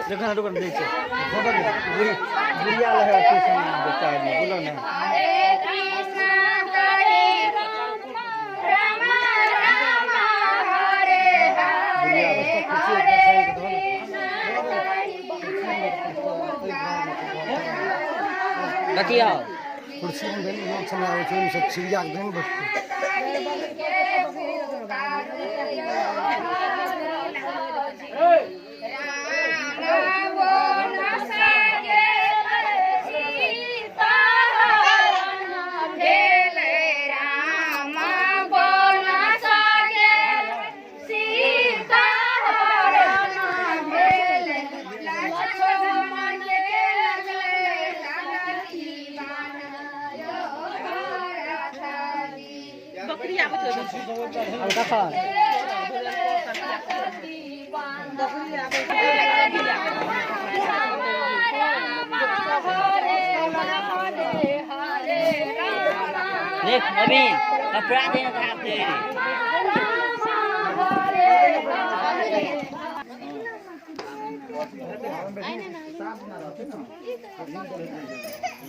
देखो ना दुकान देख फोटो बुढ़िया लगा के सामने बच्चा है बोलो ना बतिया कुर्सी में बैठ लोग समय आवे छे सब चिड़िया के दिन बैठ देख नवीन कपड़ा देना था आपने